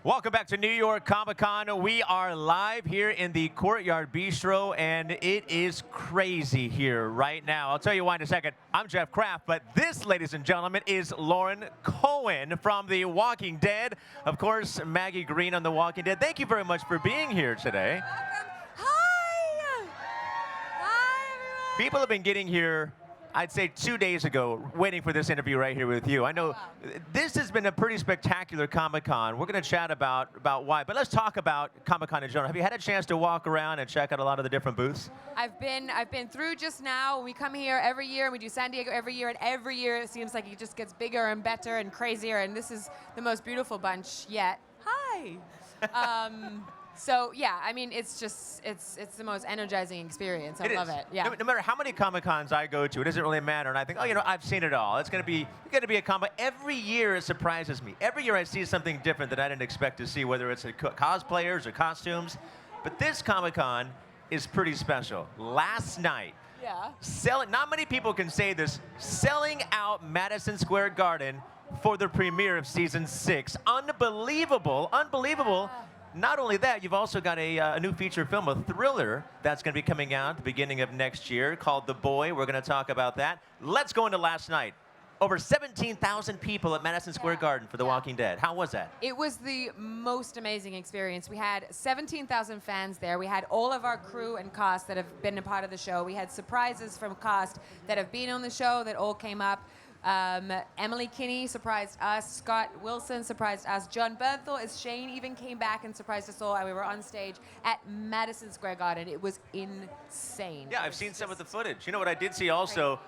Welcome back to New York Comic Con. We are live here in the Courtyard Bistro, and it is crazy here right now. I'll tell you why in a second. I'm Jeff Kraft, but this, ladies and gentlemen, is Lauren Cohan from The Walking Dead. Of course, Maggie Green on The Walking Dead. Thank you very much for being here today. Hi! Hi, everyone! People have been getting here, I'd say 2 days ago, waiting for this interview right here with you. I know this has been a pretty spectacular Comic-Con. We're going to chat about why, but let's talk about Comic-Con in general. Have you had a chance to walk around and check out a lot of the different booths? I've been through just now. We come here every year, and we do San Diego every year, and every year it seems like it just gets bigger and better and crazier, and this is the most beautiful bunch yet. Hi! So yeah, I mean, it's the most energizing experience. I love it. Yeah. No matter how many Comic-Cons I go to, it doesn't really matter. And I think, oh, I've seen it all. It's gonna be a comic. Every year it surprises me. Every year I see something different that I didn't expect to see, whether it's cosplayers or costumes. But this Comic-Con is pretty special. Last night, not many people can say this, selling out Madison Square Garden for the premiere of season 6. Unbelievable, unbelievable. Not only that, you've also got a new feature film, a thriller, that's going to be coming out at the beginning of next year called The Boy. We're going to talk about that. Let's go into last night. Over 17,000 people at Madison Square Garden for The Walking Dead. How was that? It was the most amazing experience. We had 17,000 fans there. We had all of our crew and cast that have been a part of the show. We had surprises from cast that have been on the show that all came up. Emily Kinney surprised us. Scott Wilson surprised us. John Bernthal as Shane even came back and surprised us all. And we were on stage at Madison Square Garden. It was insane. Yeah, I've seen some of the footage. You know what I did see also?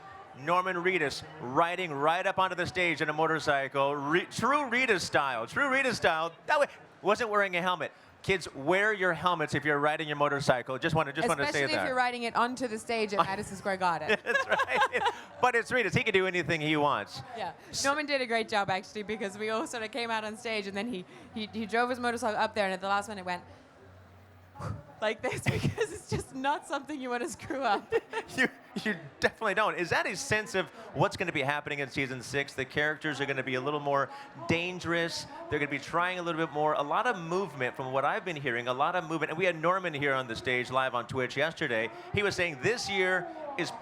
Norman Reedus riding right up onto the stage in a motorcycle. True Reedus style. True Reedus style. That way, wasn't wearing a helmet. Kids, wear your helmets if you're riding your motorcycle. Just want to say that. Especially if you're riding it onto the stage at Madison Square Garden. That's right. But it's Reedus. He can do anything he wants. Yeah. Norman did a great job, actually, because we all sort of came out on stage, and then he drove his motorcycle up there, and at the last minute went like this, because it's just not something you want to screw up. You definitely don't. Is that a sense of what's going to be happening in season 6? The characters are going to be a little more dangerous. They're going to be trying a little bit more. A lot of movement from what I've been hearing, a lot of movement. And we had Norman here on the stage live on Twitch yesterday. He was saying this year is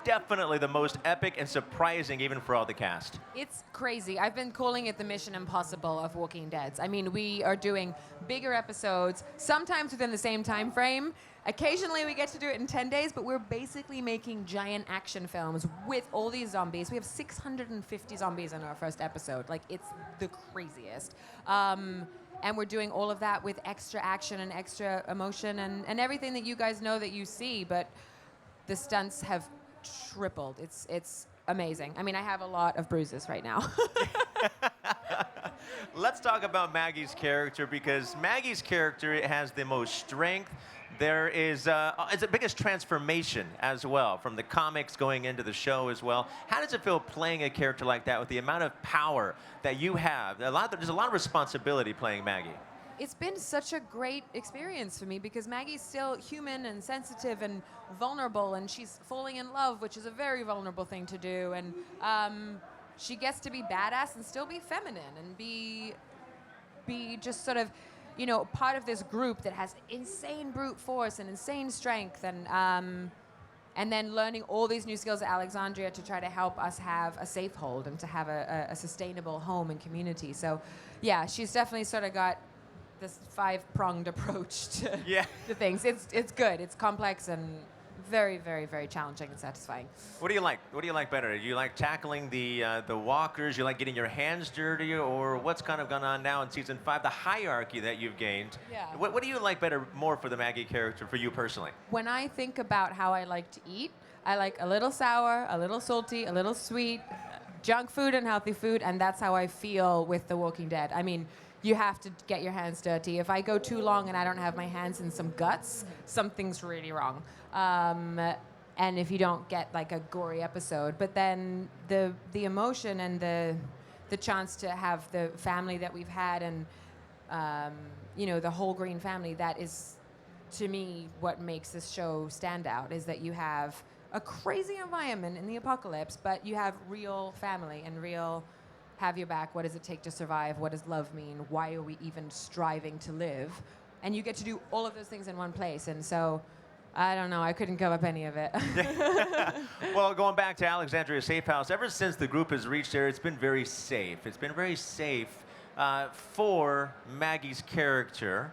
definitely the most epic and surprising even for all the cast. It's crazy. I've been calling it the Mission Impossible of Walking Dead. I mean, we are doing bigger episodes, sometimes within the same time frame. Occasionally we get to do it in 10 days, but we're basically making giant action films with all these zombies. We have 650 zombies in our first episode. Like, it's the craziest. And we're doing all of that with extra action and extra emotion and everything that you guys know that you see, but the stunts have tripled. It's amazing. I mean, I have a lot of bruises right now. Let's talk about Maggie's character, because Maggie's character has the most strength. There is it's the biggest transformation as well, from the comics going into the show as well. How does it feel playing a character like that with the amount of power that you have? There's a lot of responsibility playing Maggie. It's been such a great experience for me, because Maggie's still human and sensitive and vulnerable, and she's falling in love, which is a very vulnerable thing to do. And she gets to be badass and still be feminine and be just sort of, part of this group that has insane brute force and insane strength, and then learning all these new skills at Alexandria to try to help us have a safe hold and to have a sustainable home and community. So, yeah, she's definitely sort of got this 5-pronged approach to things. It's good. It's complex and very, very, very challenging and satisfying. What do you like? What do you like better? Do you like tackling the walkers? You like getting your hands dirty, or what's kind of gone on now in season 5? The hierarchy that you've gained. Yeah. What do you like better more for the Maggie character for you personally? When I think about how I like to eat, I like a little sour, a little salty, a little sweet, junk food and healthy food, and that's how I feel with The Walking Dead. I mean, you have to get your hands dirty. If I go too long and I don't have my hands in some guts, something's really wrong. And if you don't get like a gory episode, but then the emotion and the chance to have the family that we've had, and the whole Green family, that is, to me, what makes this show stand out, is that you have a crazy environment in the apocalypse, but you have real family and real have your back, what does it take to survive, what does love mean, why are we even striving to live? And you get to do all of those things in one place. And so, I don't know, I couldn't give up any of it. Well, going back to Alexandria Safe House, ever since the group has reached there, it's been very safe. It's been very safe for Maggie's character.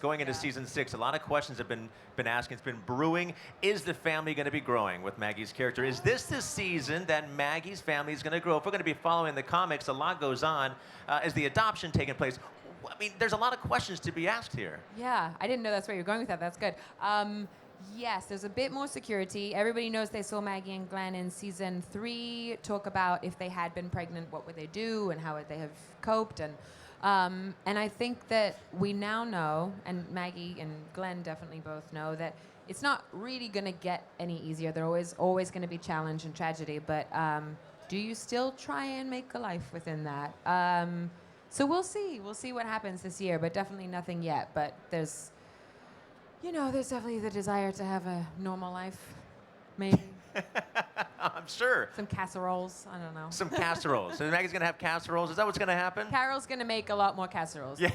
Going into season 6, a lot of questions have been asking. It's been brewing. Is the family going to be growing with Maggie's character? Is this the season that Maggie's family is going to grow? If we're going to be following the comics, a lot goes on. Is the adoption taking place? I mean, there's a lot of questions to be asked here. Yeah, I didn't know that's where you're going with that. That's good. Yes, there's a bit more security. Everybody knows they saw Maggie and Glenn in season 3 talk about if they had been pregnant, what would they do and how would they have coped. And I think that we now know, and Maggie and Glenn definitely both know, that it's not really going to get any easier. There always going to be challenge and tragedy. But do you still try and make a life within that? So we'll see. We'll see what happens this year, but definitely nothing yet. But there's definitely the desire to have a normal life, maybe. I'm sure. Some casseroles. I don't know. Some casseroles. So Maggie's going to have casseroles. Is that what's going to happen? Carol's going to make a lot more casseroles. Yeah.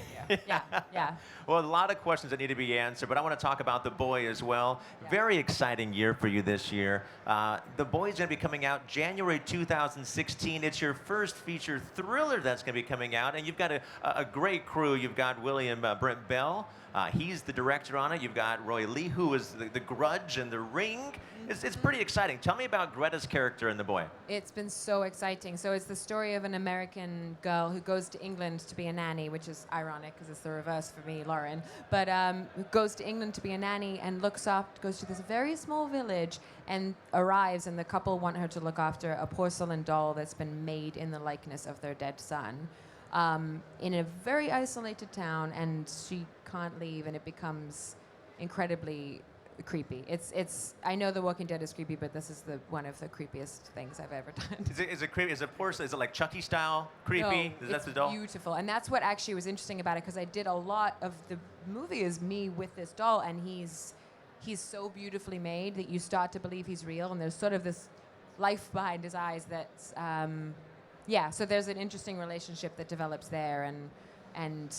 Yeah. Well, a lot of questions that need to be answered, but I want to talk about The Boy as well. Yeah. Very exciting year for you this year. The Boy is going to be coming out January 2016. It's your first feature thriller that's going to be coming out, and you've got a great crew. You've got William Brent Bell. He's the director on it. You've got Roy Lee, who is the Grudge and The Ring. It's pretty exciting. Tell me about Greta's character in The Boy. It's been so exciting. So it's the story of an American girl who goes to England to be a nanny, which is ironic because it's the reverse for me, Lauren. But who goes to England to be a nanny and goes to this very small village and arrives, and the couple want her to look after a porcelain doll that's been made in the likeness of their dead son. In a very isolated town, and she can't leave, and it becomes incredibly creepy. I know The Walking Dead is creepy, but this is one of the creepiest things I've ever done. Is it creepy? Is it porcelain? Is it like Chucky style creepy? No, Is that the doll? Beautiful, and that's what actually was interesting about it, because I did a lot of the movie is me with this doll, and he's so beautifully made that you start to believe he's real, and there's sort of this life behind his eyes that's so there's an interesting relationship that develops there, and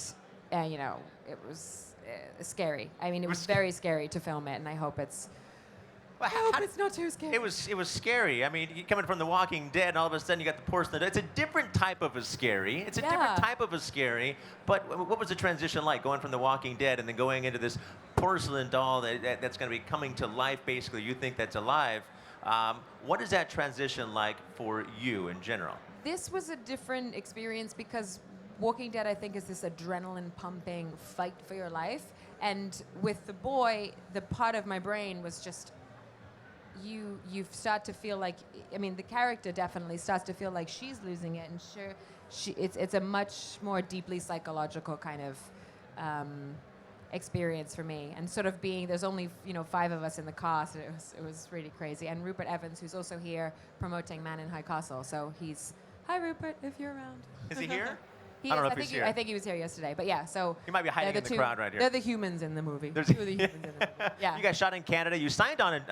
it was scary. I mean, it was very scary to film it, and I hope it's not too scary. It was scary. I mean, you coming from The Walking Dead, and all of a sudden you got the porcelain. It's a different type of a scary. It's a different type of a scary. But what was the transition like, going from The Walking Dead and then going into this porcelain doll that's going to be coming to life, basically? You think that's alive. What is that transition like for you in general? This was a different experience because Walking Dead, I think, is this adrenaline-pumping fight for your life. And with The Boy, the part of my brain was just, you start to feel like, I mean, the character definitely starts to feel like she's losing it. And it's a much more deeply psychological kind of experience for me. And sort of there's only 5 of us in the cast. It was really crazy. And Rupert Evans, who's also here promoting Man in High Castle. So hi Rupert, if you're around. Is he here? I don't know if he's here. I think he was here yesterday. But yeah, so he might be hiding in the crowd right here. They're the humans in the movie. Two of the humans in the movie. Yeah. You guys shot in Canada. You signed on in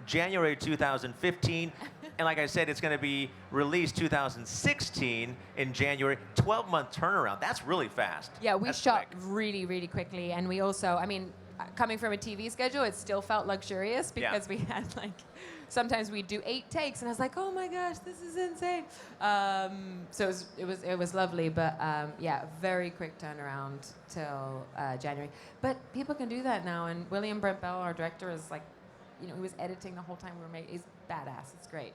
January 2015. And like I said, it's going to be released 2016 in January. 12-month turnaround. That's really fast. Yeah, we shot really, really quickly. And we also, I mean, coming from a TV schedule, it still felt luxurious because we had sometimes we'd do 8 takes, and I was like, oh my gosh, this is insane. So it was lovely, but very quick turnaround till January. But people can do that now, and William Brent Bell, our director, is he was editing the whole time we were making. He's badass. It's great.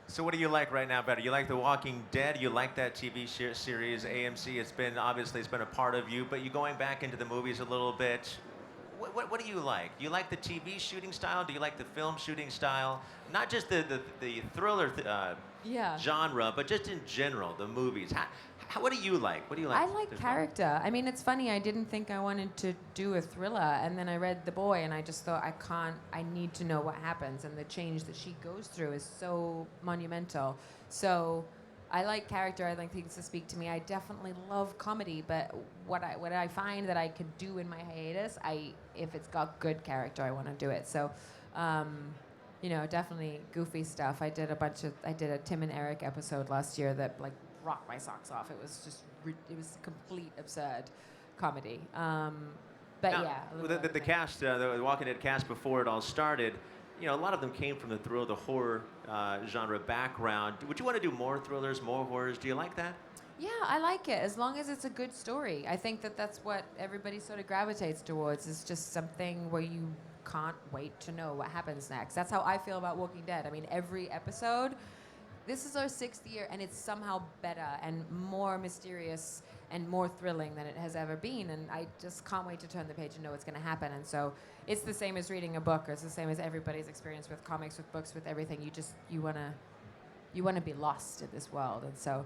So what do you like right now better? You like The Walking Dead? You like that TV series, AMC? It's been a part of you, but you going back into the movies a little bit. What do you like? Do you like the TV shooting style? Do you like the film shooting style? Not just the thriller genre, but just in general, the movies. What do you like? What do you like? I like character. I mean, it's funny. I didn't think I wanted to do a thriller, and then I read The Boy, and I just thought, I need to know what happens, and the change that she goes through is so monumental. So I like character. I like things to speak to me. I definitely love comedy, but what I find that I can do in my hiatus, if it's got good character, I want to do it. So, definitely goofy stuff. I did a Tim and Eric episode last year that like rocked my socks off. It was just, it was complete absurd comedy. But Now, yeah. a little the everything. cast, the Walking Dead cast before it all started, a lot of them came from the thrill, the horror genre background. Would you want to do more thrillers, more horrors? Do you like that? Yeah, I like it as long as it's a good story. I think that's what everybody sort of gravitates towards, is just something where you can't wait to know what happens next. That's how I feel about Walking Dead. I mean, every episode, this is our 6th year, and it's somehow better and more mysterious and more thrilling than it has ever been. And I just can't wait to turn the page and know what's going to happen. And so it's the same as reading a book, or it's the same as everybody's experience with comics, with books, with everything. You want to be lost in this world. And so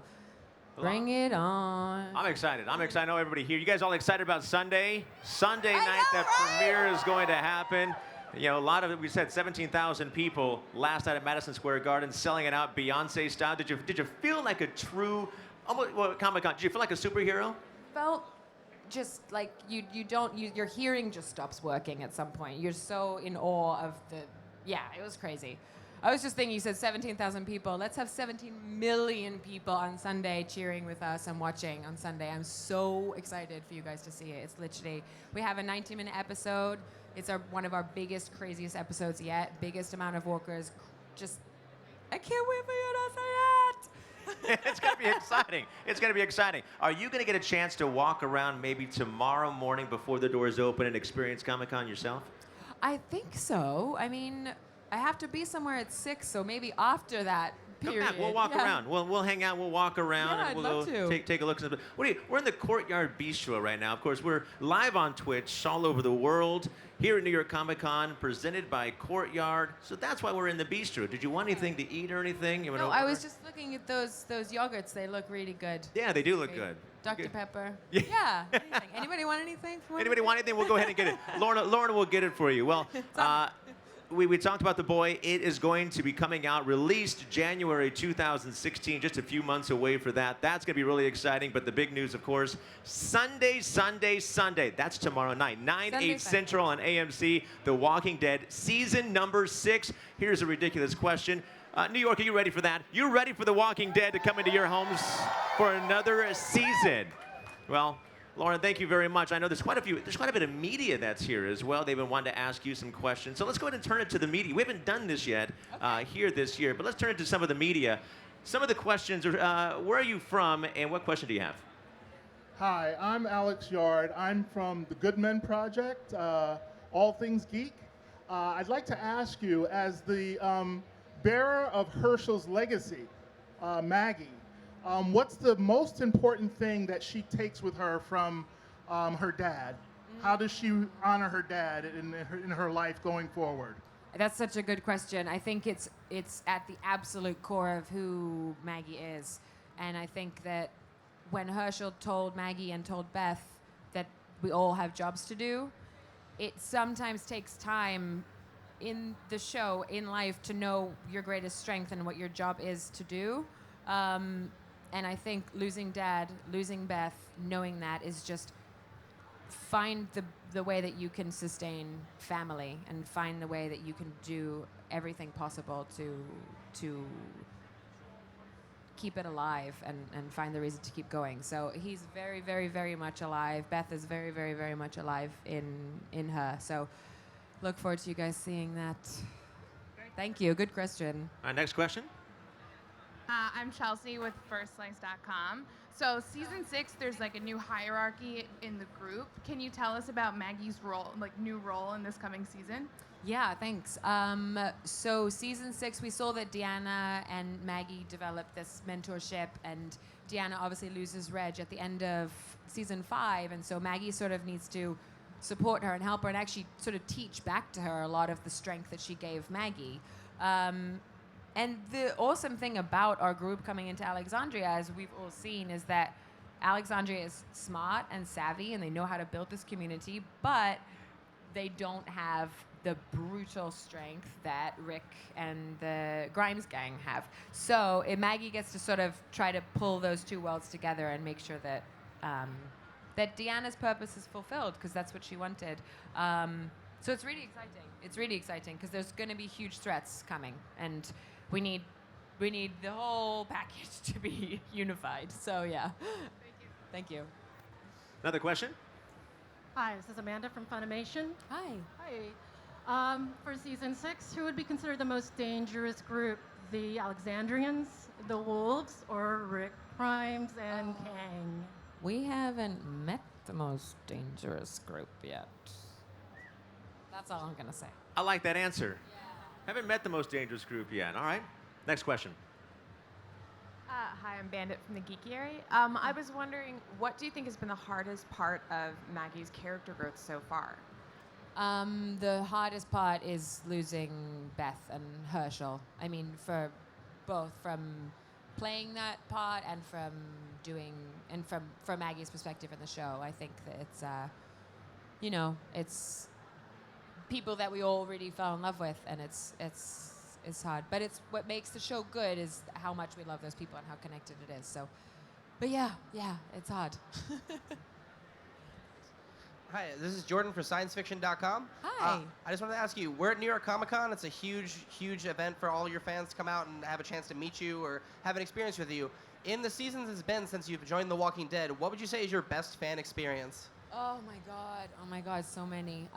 bring it on. I'm excited. I know everybody here. You guys all excited about Sunday? Sunday night, that premiere is going to happen. A lot of it, we said 17,000 people last night at Madison Square Garden, selling it out Beyonce style. Did you feel like a true, Comic-Con, did you feel like a superhero? Felt just like your hearing just stops working at some point. You're so in awe of it was crazy. I was just thinking, you said 17,000 people. Let's have 17 million people on Sunday cheering with us and watching on Sunday. I'm so excited for you guys to see it. It's literally, we have a 90-minute episode. It's one of our biggest, craziest episodes yet. Biggest amount of walkers. I can't wait for you to say it. It's going to be exciting. It's going to be exciting. Are you going to get a chance to walk around maybe tomorrow morning before the doors open and experience Comic-Con yourself? I think so. I mean, I have to be somewhere at 6, so maybe after that period. Come back. We'll walk around. We'll hang out. We'll walk around. Yeah, and we'll I'd love go to. take a look. We're in the Courtyard Bistro right now. Of course, we're live on Twitch all over the world. Here at New York Comic Con, presented by Courtyard. So that's why we're in the bistro. Did you want anything to eat or anything? No, I was just looking at those yogurts. They look really good. Yeah, they do look good. Dr. Good. Pepper. Yeah. Yeah. Anything. Anybody want anything? Anybody want anything? We'll go ahead and get it. Lorna will get it for you. Well, we talked about The Boy. It is going to be coming out, released January 2016, just a few months away for that. That's going to be really exciting. But the big news, of course, Sunday. That's tomorrow night, 8 Central on AMC, The Walking Dead, season number 6. Here's a ridiculous question. New York, are you ready for that? You ready for The Walking Dead to come into your homes for another season? Well, Lauren, thank you very much. I know there's quite a bit of media that's here as well. They've been wanting to ask you some questions. So let's go ahead and turn it to the media. We haven't done this yet here this year, but let's turn it to some of the media. Some of the questions are, where are you from, and what question do you have? Hi, I'm Alex Yard. I'm from the Good Men Project, All Things Geek. I'd like to ask you, as the bearer of Herschel's legacy, Maggie, what's the most important thing that she takes with her from her dad? How does she honor her dad in her life going forward? That's such a good question. I think it's at the absolute core of who Maggie is. And I think that when Herschel told Maggie and told Beth that we all have jobs to do, it sometimes takes time in the show, in life, to know your greatest strength and what your job is to do. And I think losing Dad, losing Beth, knowing that is just find the way that you can sustain family and find the way that you can do everything possible to keep it alive and find the reason to keep going. So he's very, very, very much alive. Beth is very, very, very much alive in her. So look forward to you guys seeing that. Thank you. Good question. Next question. I'm Chelsea with FirstSlice.com. So season 6, there's like a new hierarchy in the group. Can you tell us about Maggie's role, new role in this coming season? Yeah, thanks. So season 6, we saw that Deanna and Maggie developed this mentorship, and Deanna obviously loses Reg at the end of season 5, and so Maggie sort of needs to support her and help her and actually sort of teach back to her a lot of the strength that she gave Maggie. And the awesome thing about our group coming into Alexandria, as we've all seen, is that Alexandria is smart and savvy, and they know how to build this community, but they don't have the brutal strength that Rick and the Grimes gang have. So Maggie gets to sort of try to pull those two worlds together and make sure that that Deanna's purpose is fulfilled, because that's what she wanted. So it's really exciting. It's really exciting because there's going to be huge threats coming, and we need the whole package to be unified. So yeah. Thank you. Another question? Hi, this is Amanda from Funimation. Hi. Hi. For season 6, who would be considered the most dangerous group? The Alexandrians, the Wolves, or Rick Grimes and Kang? We haven't met the most dangerous group yet. That's all I'm going to say. I like that answer. Haven't met the most dangerous group yet. All right. Next question. Hi, I'm Bandit from the Geekiary. I was wondering, what do you think has been the hardest part of Maggie's character growth so far? The hardest part is losing Beth and Herschel. I mean, for both from playing that part and from from Maggie's perspective in the show. I think that it's, it's people that we all really fell in love with, and it's hard. But it's what makes the show good is how much we love those people and how connected it is. So, but yeah, it's hard. Hi, this is Jordan for ScienceFiction.com. Hi. I just wanted to ask you, we're at New York Comic Con. It's a huge, huge event for all your fans to come out and have a chance to meet you or have an experience with you. In the seasons it's been since you've joined The Walking Dead, what would you say is your best fan experience? Oh my God, so many.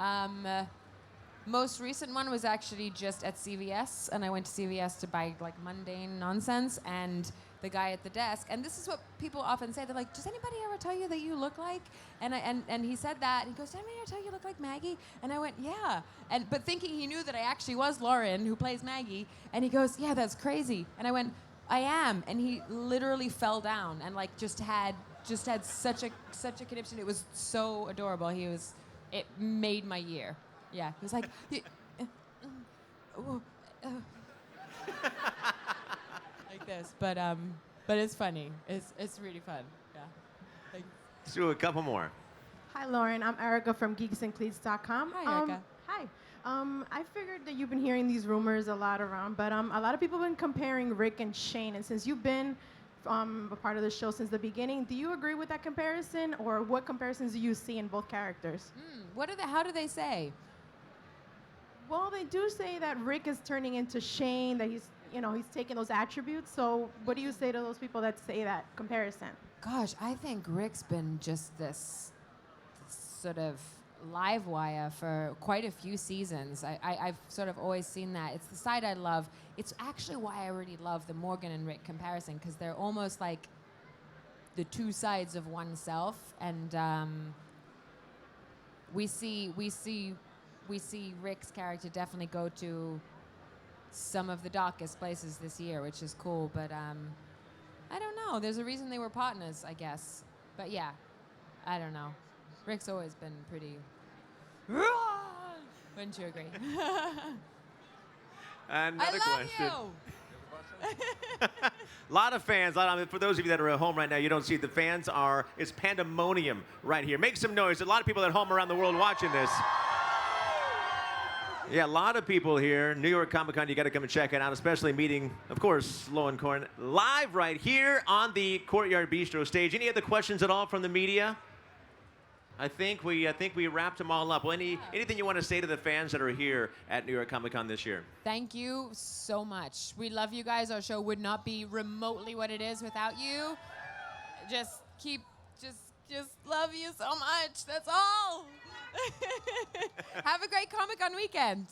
Most recent one was actually just at CVS, and I went to CVS to buy like mundane nonsense, and the guy at the desk, and this is what people often say, they're like, does anybody ever tell you that you look like? And he said that, and he goes, did anybody ever tell you you look like Maggie? And I went, yeah. But thinking he knew that I actually was Lauren, who plays Maggie, and he goes, yeah, that's crazy. And I went, I am. And he literally fell down and like just had such a connection. It was so adorable. It made my year. Yeah, he was like, like this, but it's funny. It's really fun. Yeah. Thanks. Let's do a couple more. Hi, Lauren. I'm Erica from geeksandcleats.com. Hi, Erica. Hi. I figured that you've been hearing these rumors a lot around, but a lot of people have been comparing Rick and Shane, and since you've been a part of the show since the beginning, do you agree with that comparison, or what comparisons do you see in both characters? How do they say? Well, they do say that Rick is turning into Shane, that he's taking those attributes. So what do you say to those people that say that comparison? Gosh, I think Rick's been just this sort of live wire for quite a few seasons. I've sort of always seen that. It's the side I love. It's actually why I really love the Morgan and Rick comparison, because they're almost like the two sides of oneself. And we see Rick's character definitely go to some of the darkest places this year, which is cool. But I don't know. There's a reason they were partners, I guess. But yeah, I don't know. Rick's always been pretty. Wouldn't you agree? Another I love question. you. A lot of fans. For those of you that are at home right now, you don't see the fans are. It's pandemonium right here. Make some noise. A lot of people at home around the world watching this. Yeah, a lot of people here. New York Comic Con, you got to come and check it out, especially meeting, of course, Lauren Cohan live right here on the Courtyard Bistro stage. Any other questions at all from the media? I think we wrapped them all up. Well, anything you want to say to the fans that are here at New York Comic Con this year? Thank you so much. We love you guys. Our show would not be remotely what it is without you. Just love you so much. That's all. Have a great Comic-Con weekend.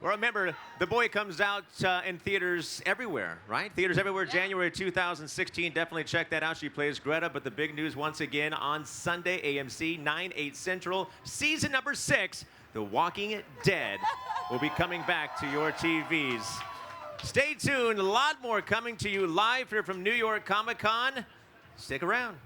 Well, remember, The Boy comes out in theaters everywhere, right? Theaters everywhere, Yeah. January 2016. Definitely check that out. She plays Greta. But the big news once again on Sunday, AMC, 9/8 Central, season number 6, The Walking Dead, will be coming back to your TVs. Stay tuned. A lot more coming to you live here from New York Comic Con. Stick around.